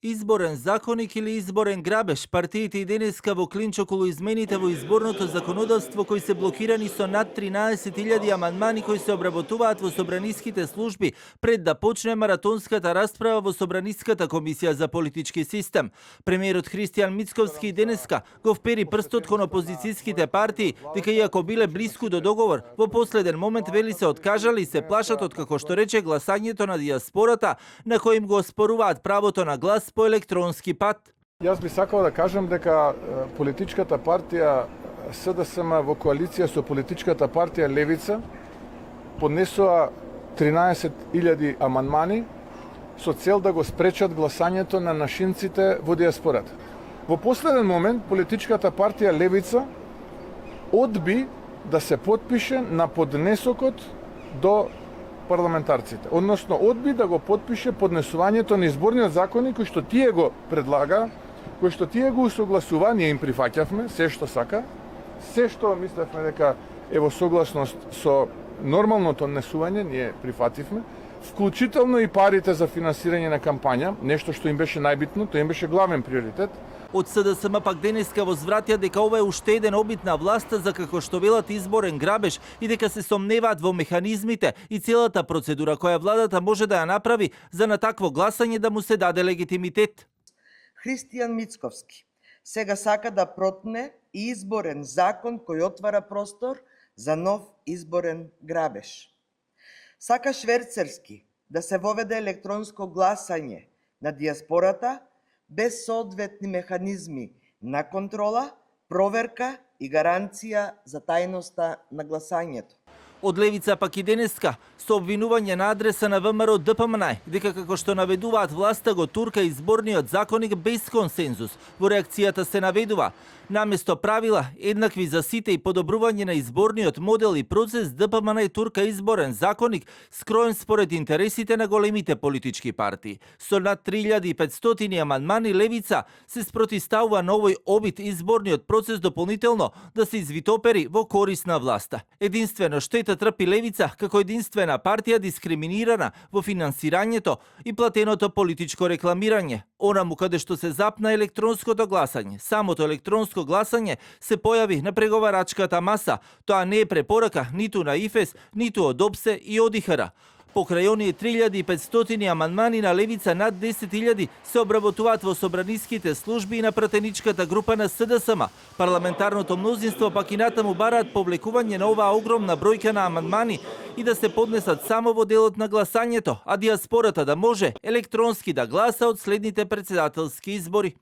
Изборен законик или изборен грабеж, партиите и денеска во клинч околу измените во изборното законодавство кои се блокирани со над 13.000 амандмани кои се обработуваат во собраниските служби пред да почне маратонската расправа во Собраниската комисија за политички систем. Премиерот Христијан Мицковски денеска го впери прстот кон опозицијските партии, дека иако биле блиску до договор, во последен момент вели се откажале и се плашат од, како што рече, гласањето на диаспората, на кој им го оспоруваат правото на глас по електронски пат. Јас би сакал да кажам дека политичката партија СДСМ во коалиција со политичката партија Левица поднесоа 13.000 амандмани со цел да го спречат гласањето на нашинците во диаспората. Во последен момент политичката партија Левица одби да се потпише на поднесокот до парламентарците, односно одби да го потпише поднесувањето на изборниот законик кој што тие го предлага, кој што тие го усогласува, ние им прифаќавме се што сака, се што мислевме дека е во согласност со нормалното однесување, ние прифативме, вклучително и парите за финансирање на кампања, нешто што им беше најбитно, тоа им беше главен приоритет. Од СДСМ пак денеска возвратија дека ова е уште еден обид на власта за, како што велат, изборен грабеж и дека се сомневаат во механизмите и целата процедура која владата може да ја направи за на такво гласање да му се даде легитимитет. Христијан Мицковски сега сака да протне изборен закон кој отвара простор за нов изборен грабеж. Сака шверцерски да се воведе електронско гласање на диаспората без соодветни механизми на контрола, проверка и гаранција за тајноста на гласањето. Од Левица пак и денеска со обвинување на адреса на ВМРО ДПМН дека, како што наведуваат, власта го турка изборниот законик без консензус. Во реакцијата се наведува: наместо правила еднакви за сите и подобрување на изборниот модел и процес, ДПМН турка изборен законик скроен според интересите на големите политички партии. Со над 3500 амандмани Левица се спротивставува на овој обид изборниот процес дополнително да се извитопери во корис на власта. Единствено штета трпи Левица како единствена партија дискриминирана во финансирањето и платеното политичко рекламирање. Онаму каде што се запна електронското гласање, самото електронско гласање се појави на преговарачката маса. Тоа не е препорака ниту на ИФЕС, ниту од ОПСЕ и од ИХР. Покрај оние 3500 амандмани на Левица, над 10.000 се обработуваат во собраниските служби и на пратеничката група на СДСМ. Парламентарното мнозинство пак и натаму бараат повлекување на оваа огромна бројка на амандмани и да се поднесат само во делот на гласањето, а диаспората да може електронски да гласа од следните претседателски избори.